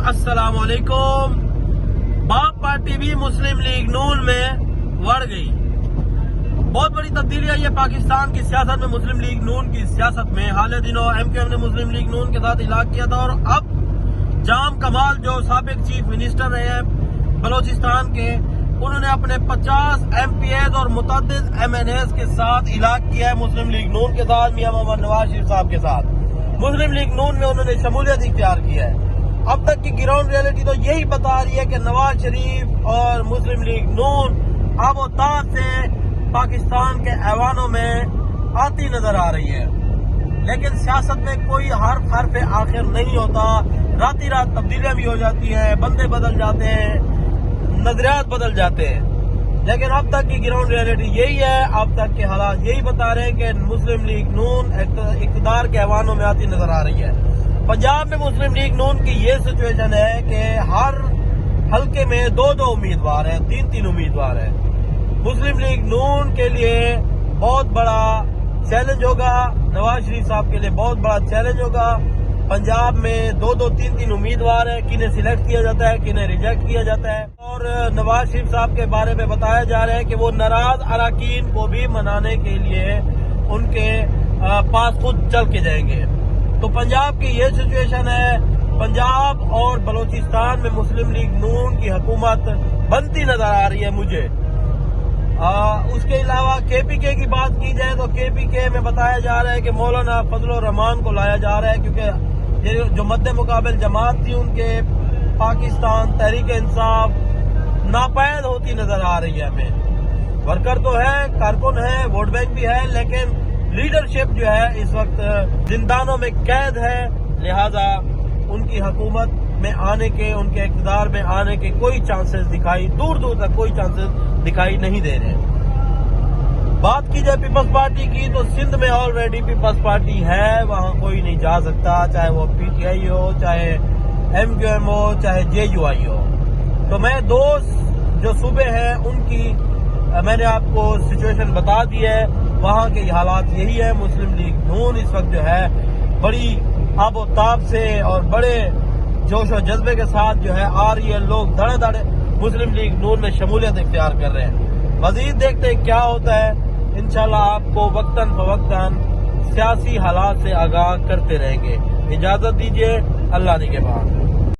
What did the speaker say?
अस्सलाम वालेकुम। बाप पार्टी भी मुस्लिम लीग नून में बढ़ गई। बहुत बड़ी तब्दीली आई है पाकिस्तान की सियासत में, मुस्लिम लीग नून की सियासत में। हाल दिनों MQM ने मुस्लिम लीग नून के साथ इलाक किया था और अब जाम कमाल जो साबिक चीफ मिनिस्टर रहे हैं बलोचिस्तान के, उन्होंने अपने 50 MPAs और मुतअद्दिद MNAs के साथ इलाक किया है मुस्लिम लीग नून के साथ, मियां मोहम्मद नवाज शरीफ साहब के साथ। मुस्लिम लीग नून में उन्होंने शमूलियत इख्तियार की है। अब तक की ग्राउंड रियलिटी तो यही बता रही है कि नवाज शरीफ और मुस्लिम लीग नून आबोताब से पाकिस्तान के ऐवानों में आती नजर आ रही है। लेकिन सियासत में कोई हर्फ आखिर नहीं होता, राती रात तब्दीलियां भी हो जाती हैं, बंदे बदल जाते हैं, नजरियात बदल जाते हैं। लेकिन अब तक की ग्राउंड रियलिटी यही है, अब तक के हालात यही बता रहे हैं कि मुस्लिम लीग नून इक़्तिदार के ऐवानों में आती नजर आ रही है। पंजाब में मुस्लिम लीग नून की ये सिचुएशन है कि हर हलके में 2-2 उम्मीदवार हैं, 3-3 उम्मीदवार हैं। मुस्लिम लीग नून के लिए बहुत बड़ा चैलेंज होगा, नवाज शरीफ साहब के लिए बहुत बड़ा चैलेंज होगा। पंजाब में 2-2, 3-3 उम्मीदवार हैं, किन्हें सिलेक्ट किया जाता है, किन्हें रिजेक्ट किया जाता है। और नवाज शरीफ साहब के बारे में बताया जा रहा है कि वो नाराज अराकीन को भी मनाने के लिए उनके पास खुद चल के जाएंगे। तो पंजाब की ये सिचुएशन है। पंजाब और बलोचिस्तान में मुस्लिम लीग नून की हुकूमत बनती नजर आ रही है मुझे। उसके अलावा KPK की बात की जाए तो KPK में बताया जा रहा है कि मौलाना फजलुर रहमान को लाया जा रहा है, क्योंकि ये जो मद्दे मुकाबिल जमात थी उनके पाकिस्तान तहरीक इंसाफ नापैद होती नजर आ रही है हमें। वर्कर तो है, कारकुन है, वोट बैंक भी है, लेकिन लीडरशिप जो है इस वक्त जिंदानों में कैद है। लिहाजा उनकी हुकूमत में आने के, उनके इक़्तिदार में आने के कोई चांसेस दिखाई, दूर दूर तक कोई चांसेस दिखाई नहीं दे रहे। बात की जाए पीपल्स पार्टी की तो सिंध में ऑलरेडी पीपल्स पार्टी है, वहां कोई नहीं जा सकता, चाहे वो PTI हो, चाहे MQM हो, चाहे JUI हो। तो मैं जो सूबे हैं उनकी मैंने आपको सिचुएशन बता दी है। वहां के हालात यही है। मुस्लिम लीग नून इस वक्त जो है बड़ी आबोताब से और बड़े जोश और जज्बे के साथ जो है आ रही है। लोग धड़े धड़े मुस्लिम लीग नून में शमूलियत इख्तियार कर रहे हैं। मजीद देखते हैं क्या होता है। इंशाल्लाह आपको वक्तन फवक्तन सियासी हालात से आगाह करते रहेंगे। इजाजत दीजिए, अल्लाह निगहबान।